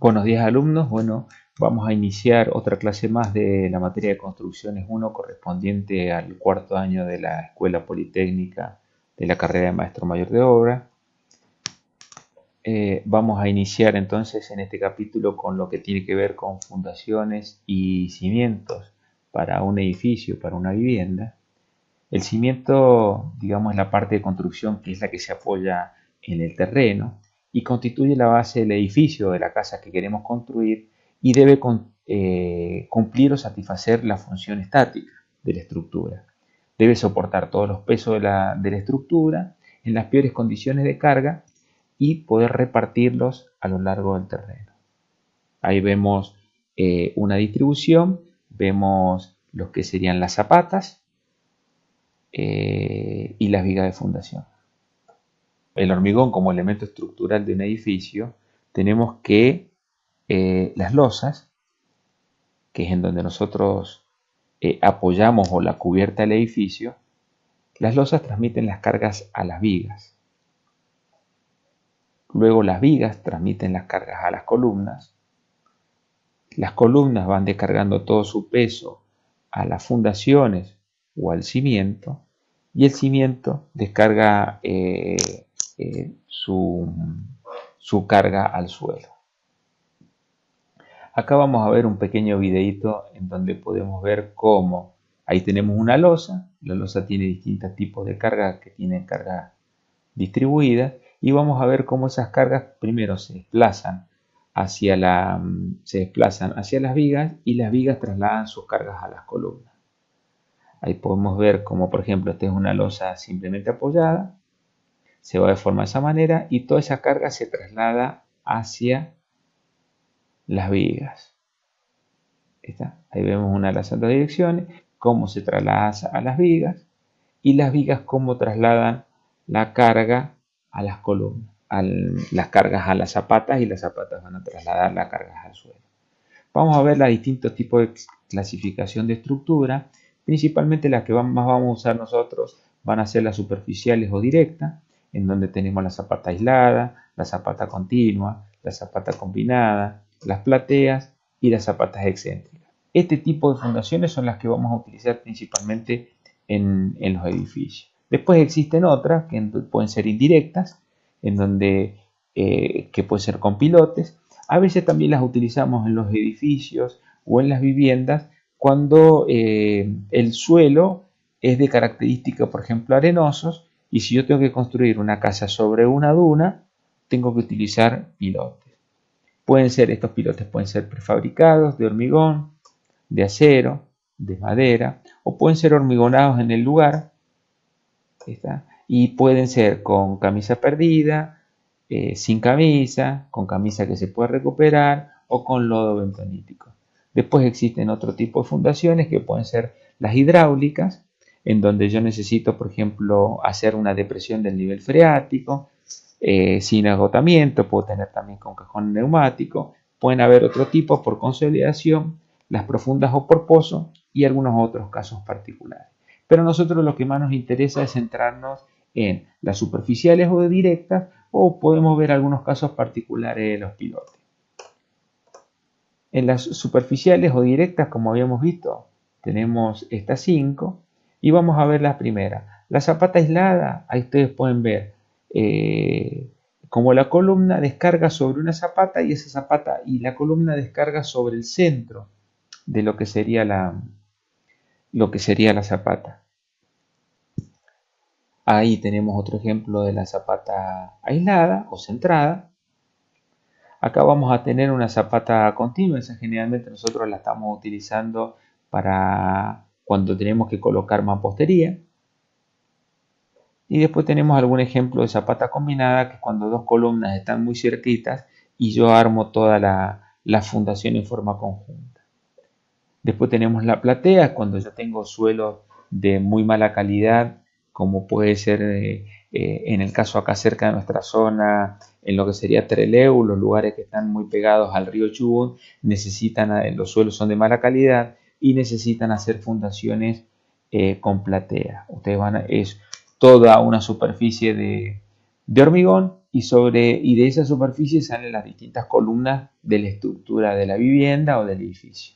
Buenos días alumnos, bueno, vamos a iniciar otra clase más de la materia de construcciones 1 correspondiente al cuarto año de la Escuela Politécnica de la carrera de Maestro Mayor de Obra. Vamos a iniciar entonces en este capítulo con lo que tiene que ver con fundaciones y cimientos para un edificio, para una vivienda. El cimiento, digamos, es la parte de construcción que es la que se apoya en el terreno y constituye la base del edificio, de la casa que queremos construir y debe cumplir o satisfacer la función estática de la estructura. Debe soportar todos los pesos de la estructura en las peores condiciones de carga y poder repartirlos a lo largo del terreno. Ahí vemos una distribución, vemos lo que serían las zapatas y las vigas de fundación. El hormigón como elemento estructural de un edificio, tenemos que las losas, que es en donde nosotros apoyamos o la cubierta del edificio, las losas transmiten las cargas a las vigas. Luego las vigas transmiten las cargas a las columnas van descargando todo su peso a las fundaciones o al cimiento, y el cimiento descarga su carga al suelo. Acá vamos a ver un pequeño videito en donde podemos ver cómo ahí tenemos una losa. La losa tiene distintos tipos de cargas que tienen cargas distribuidas, y vamos a ver cómo esas cargas primero se desplazan hacia las vigas, y las vigas trasladan sus cargas a las columnas. Ahí podemos ver como, por ejemplo, esta es una losa simplemente apoyada, se va de forma de esa manera y toda esa carga se traslada hacia las vigas. Ahí vemos una de las altas direcciones, cómo se traslada a las vigas, y las vigas cómo trasladan la carga a las columnas, las cargas a las zapatas, y las zapatas van a trasladar las cargas al suelo. Vamos a ver los distintos tipos de clasificación de estructura. Principalmente las que más vamos a usar nosotros van a ser las superficiales o directas, en donde tenemos la zapata aislada, la zapata continua, la zapata combinada, las plateas y las zapatas excéntricas. Este tipo de fundaciones son las que vamos a utilizar principalmente en los edificios. Después existen otras que pueden ser indirectas, en donde que pueden ser con pilotes. A veces también las utilizamos en los edificios o en las viviendas cuando el suelo es de características, por ejemplo, arenosos, y si yo tengo que construir una casa sobre una duna, tengo que utilizar pilotes. Estos pilotes pueden ser prefabricados de hormigón, de acero, de madera, o pueden ser hormigonados en el lugar, y pueden ser con camisa perdida, sin camisa, con camisa que se puede recuperar o con lodo bentonítico. Después existen otro tipo de fundaciones que pueden ser las hidráulicas, en donde yo necesito, por ejemplo, hacer una depresión del nivel freático, sin agotamiento. Puedo tener también con cajón neumático. Pueden haber otro tipo por consolidación, las profundas o por pozo, y algunos otros casos particulares. Pero a nosotros lo que más nos interesa es centrarnos en las superficiales o directas, o podemos ver algunos casos particulares de los pilotes. En las superficiales o directas, como habíamos visto, tenemos estas 5, y vamos a ver la primera. La zapata aislada, ahí ustedes pueden ver como la columna descarga sobre una zapata, y esa zapata y la columna descarga sobre el centro de lo que sería la zapata. Ahí tenemos otro ejemplo de la zapata aislada o centrada. Acá vamos a tener una zapata continua. Esa generalmente nosotros la estamos utilizando para cuando tenemos que colocar mampostería. Y después tenemos algún ejemplo de zapata combinada, que es cuando dos columnas están muy cerquitas y yo armo toda la fundación en forma conjunta. Después tenemos la platea, cuando yo tengo suelos de muy mala calidad, como puede ser en el caso acá cerca de nuestra zona, en lo que sería Trelew, los lugares que están muy pegados al río Chubut, los suelos son de mala calidad y necesitan hacer fundaciones con platea. Es toda una superficie de hormigón y de esa superficie salen las distintas columnas de la estructura de la vivienda o del edificio.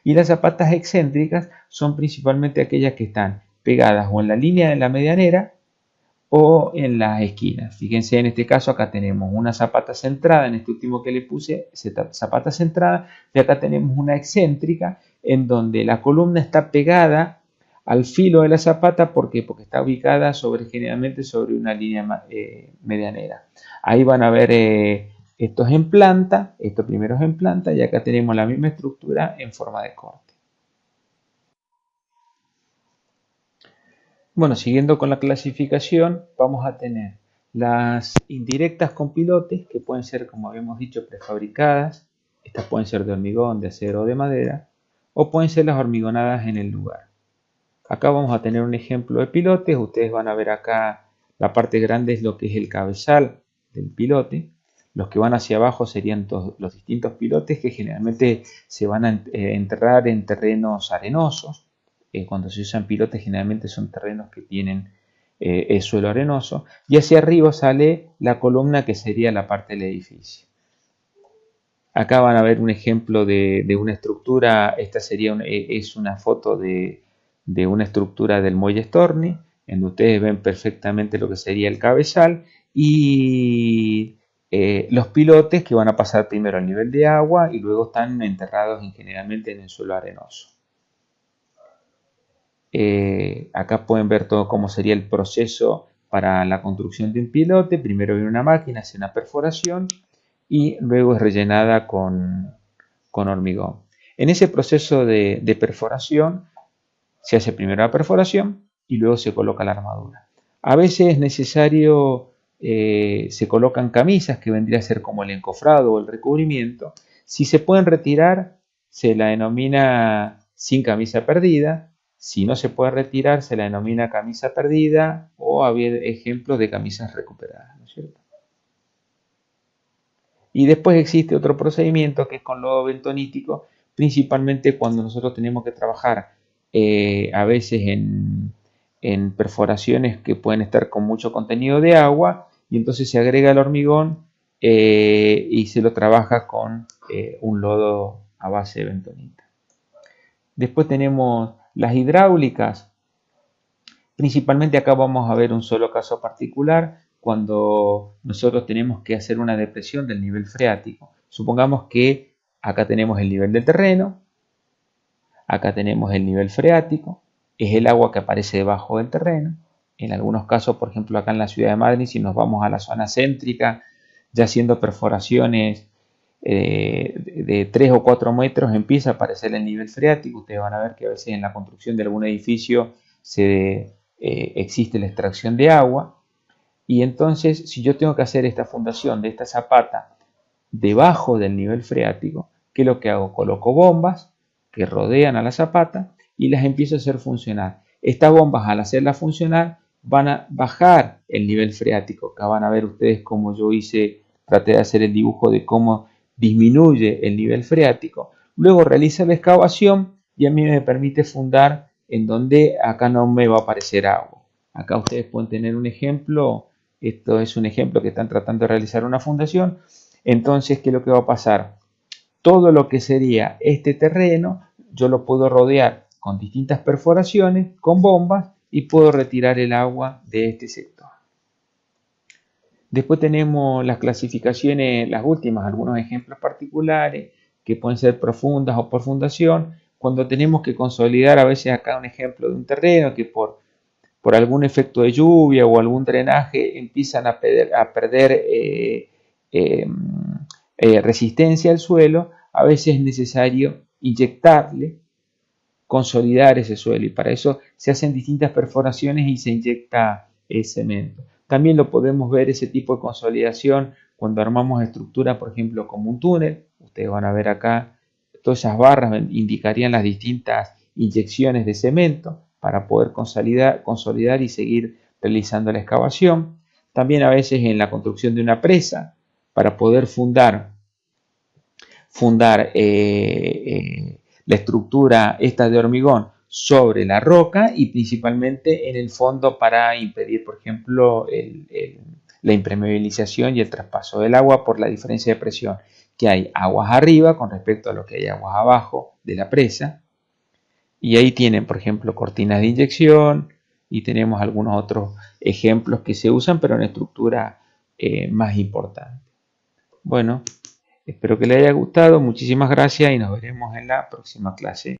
Y las zapatas excéntricas son principalmente aquellas que están pegadas o en la línea de la medianera o en las esquinas. Fíjense, en este caso acá tenemos una zapata centrada, en este último que le puse, zapata centrada, y acá tenemos una excéntrica en donde la columna está pegada al filo de la zapata. ¿Por qué? Porque está ubicada generalmente sobre una línea medianera. Ahí van a ver estos en planta, estos primeros en planta, y acá tenemos la misma estructura en forma de corte. Bueno, siguiendo con la clasificación, vamos a tener las indirectas con pilotes, que pueden ser, como habíamos dicho, prefabricadas. Estas pueden ser de hormigón, de acero o de madera, o pueden ser las hormigonadas en el lugar. Acá vamos a tener un ejemplo de pilotes. Ustedes van a ver acá la parte grande es lo que es el cabezal del pilote. Los que van hacia abajo serían los distintos pilotes que generalmente se van a enterrar en terrenos arenosos. Cuando se usan pilotes generalmente son terrenos que tienen el suelo arenoso. Y hacia arriba sale la columna que sería la parte del edificio. Acá van a ver un ejemplo de una estructura. Esta sería es una foto de una estructura del muelle Storni, en donde ustedes ven perfectamente lo que sería el cabezal y los pilotes que van a pasar primero al nivel de agua y luego están enterrados generalmente en el suelo arenoso. Acá pueden ver todo cómo sería el proceso para la construcción de un pilote. Primero viene una máquina, hace una perforación y luego es rellenada con hormigón. En ese proceso de perforación se hace primero la perforación y luego se coloca la armadura. A veces es necesario, se colocan camisas que vendría a ser como el encofrado o el recubrimiento. Si se pueden retirar, se la denomina sin camisa perdida. Si no se puede retirar, se la denomina camisa perdida o había ejemplos de camisas recuperadas, ¿no es cierto? Y después existe otro procedimiento que es con lodo bentonítico, principalmente cuando nosotros tenemos que trabajar a veces en perforaciones que pueden estar con mucho contenido de agua y entonces se agrega el hormigón y se lo trabaja con un lodo a base de bentonita. Después tenemos las hidráulicas. Principalmente acá vamos a ver un solo caso particular cuando nosotros tenemos que hacer una depresión del nivel freático. Supongamos que acá tenemos el nivel del terreno, acá tenemos el nivel freático, es el agua que aparece debajo del terreno. En algunos casos, por ejemplo acá en la ciudad de Madrid, si nos vamos a la zona céntrica, ya haciendo perforaciones de 3 o 4 metros empieza a aparecer el nivel freático. Ustedes van a ver que a veces en la construcción de algún edificio existe la extracción de agua. Y entonces, si yo tengo que hacer esta fundación de esta zapata debajo del nivel freático, ¿qué es lo que hago? Coloco bombas que rodean a la zapata y las empiezo a hacer funcionar. Estas bombas, al hacerlas funcionar, van a bajar el nivel freático. Acá van a ver ustedes cómo yo traté de hacer el dibujo de cómo disminuye el nivel freático. Luego realiza la excavación y a mí me permite fundar en donde acá no me va a aparecer agua. Acá ustedes pueden tener un ejemplo. Esto es un ejemplo que están tratando de realizar una fundación. Entonces, ¿qué es lo que va a pasar? Todo lo que sería este terreno, yo lo puedo rodear con distintas perforaciones, con bombas, y puedo retirar el agua de este sector. Después tenemos las clasificaciones, las últimas, algunos ejemplos particulares que pueden ser profundas o por fundación. Cuando tenemos que consolidar, a veces acá un ejemplo de un terreno que por algún efecto de lluvia o algún drenaje empiezan a perder resistencia al suelo, a veces es necesario inyectarle, consolidar ese suelo y para eso se hacen distintas perforaciones y se inyecta cemento. También lo podemos ver ese tipo de consolidación cuando armamos estructuras, por ejemplo, como un túnel. Ustedes van a ver acá, todas esas barras indicarían las distintas inyecciones de cemento para poder consolidar y seguir realizando la excavación. También a veces en la construcción de una presa para poder fundar la estructura esta de hormigón sobre la roca y principalmente en el fondo para impedir, por ejemplo, la impermeabilización y el traspaso del agua por la diferencia de presión que hay aguas arriba con respecto a lo que hay aguas abajo de la presa. Y ahí tienen, por ejemplo, cortinas de inyección y tenemos algunos otros ejemplos que se usan, pero en estructura más importante. Bueno, espero que les haya gustado. Muchísimas gracias y nos veremos en la próxima clase.